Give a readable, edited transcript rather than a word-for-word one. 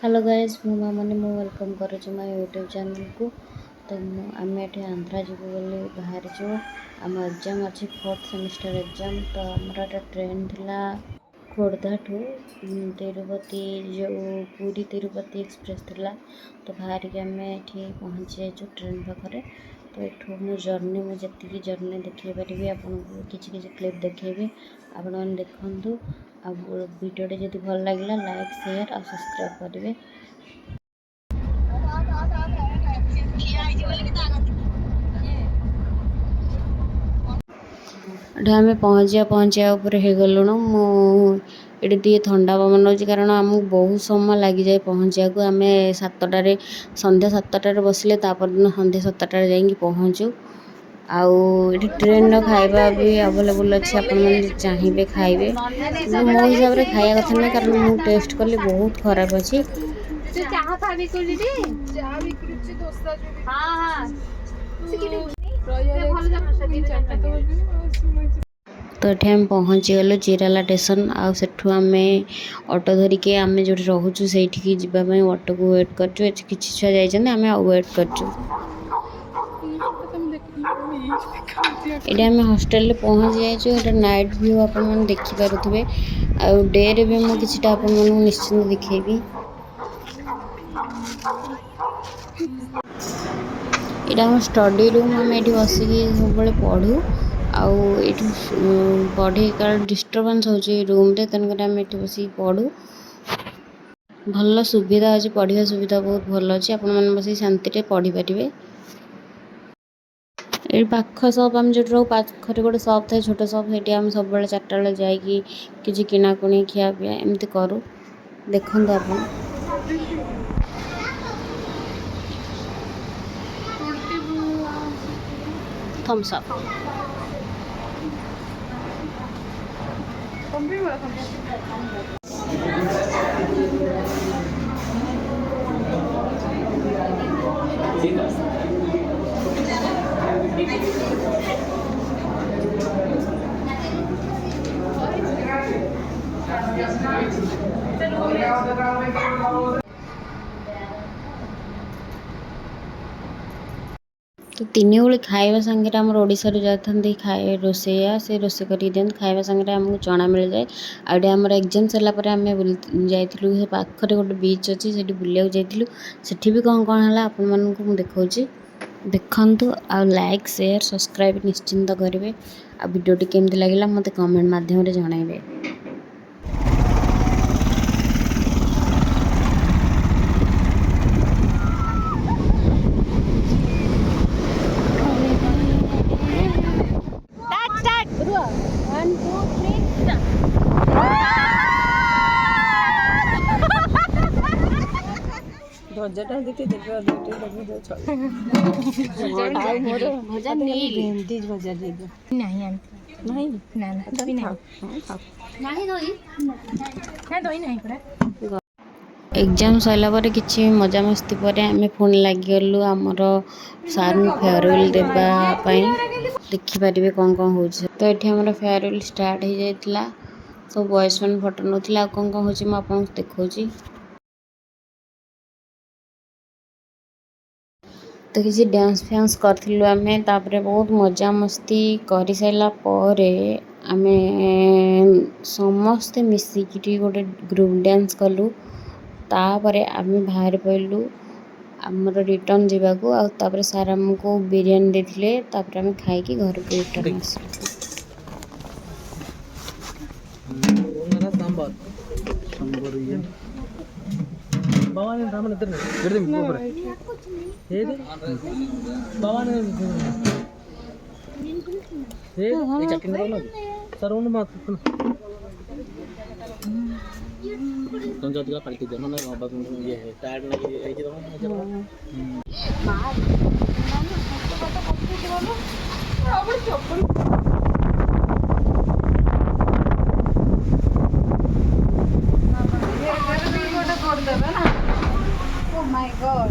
Hello guys मु मामनी मु welcome करुछु my YouTube channel को। तो आम ये आंध्रा जीव बोली बाहर जो आम एग्जाम अच्छी 4th सेमिस्टर एग्जाम। तो आमर ट्रेन थिला खोर्धा ठू तिरुपति जो पूरी तिरुपति एक्सप्रेस थिला। तो बाहर के आम ये पहुँची जाइए ट्रेन पाखे। तो ये मो जर्नी मुझे जर्नी देखे पारि आपको किसी क्लिप देखेबी आपण मैंने देखु। आ वीडियोटे जब भल लगे लाइक शेयर और सब्सक्राइब करेंगे। आम पहुँचा हो गलुणु मुझे टे थंडा पवन हो कारण आमको बहुत समय लगी जाए पहुँचा को। आम 7टार संध्या 7टार बसले दिन संध्या 7टार जा पहुँचू। आउ ट्रेन खाइबा भी अवेलेबल अच्छे आपने चाहिए खाइबे। मो हिसाब से खाया कथा ना कारण मुझे टेस्ट कली बहुत खराब अच्छी। तो ये आम पहुँची गलु चिराला स्टेशन। आठू आम ऑटो धरिके आम जो रोचु से जावाई ऑटो को वेट कर किसी छुआ जाइए आम वेट कर। ये आम हॉस्टल पहुँची जाइए नाइट व्यू आप देखिपे। आ डे रे भी मुझे किसी निश्चिंत दिखेबी। यहाँ आम स्टडी रूम आम ये बसिकी सब पढ़ू आठ पढ़े कारण डिस्टर्बांस हो रूम रे तेणुकर आम ये बस पढ़ू। भल सुविधा अच्छी पढ़ा सुविधा बहुत भल अच्छी आपण मैंने बस शांति पढ़ी पारे। ये पाख सप आम जो रो पाखे गोटे सप थे छोट सप से आम सब 4टा बेले जाकि किसी किनाकुणी खिया पिया एमती करूँ। देखो आप थम्स अप तो 3 ओली खाइबा संगे आम ओडिशा जाते खाए रोसैया से रोसे कर दिखाते खाइबा संगे आमको चना मिल जाए। आम एग्जाम सरलापर आम जाइलु पाखे गोटे बीच अच्छी से बुलिया जाइलु से भी कौन कौन है आपण मानक देखा देखु। आ लाइक शेयर सब्सक्राइब निश्चिंत करेंगे। आ वीडियोटी केमती लगे मत कमेंट माध्यम जनइबे। ध्वजाटा देखते ध्वजा एग्जाम सरला कि मजा मस्ती पर आम पुणी लगिगलु आमर सार फेयरवेल देवाई देखिपारे कौन कौन हो। तो ये आम फेयरवेल स्टार्ट हो जाता सब बॉयज मैंने फोटो नौला कौन कौन हो देखा। तो किसी डांस फैंस करूँ आम बहुत मजा मस्ती कर सारापर आम समस्ते मिसिकी गोटे ग्रुप डांस कलु। तापर आम बाहर पड़ू आमर रिटर्न जावाक सार आमको बिरियानी देते आम खाई घर को रिटर्न आस। Oh my God.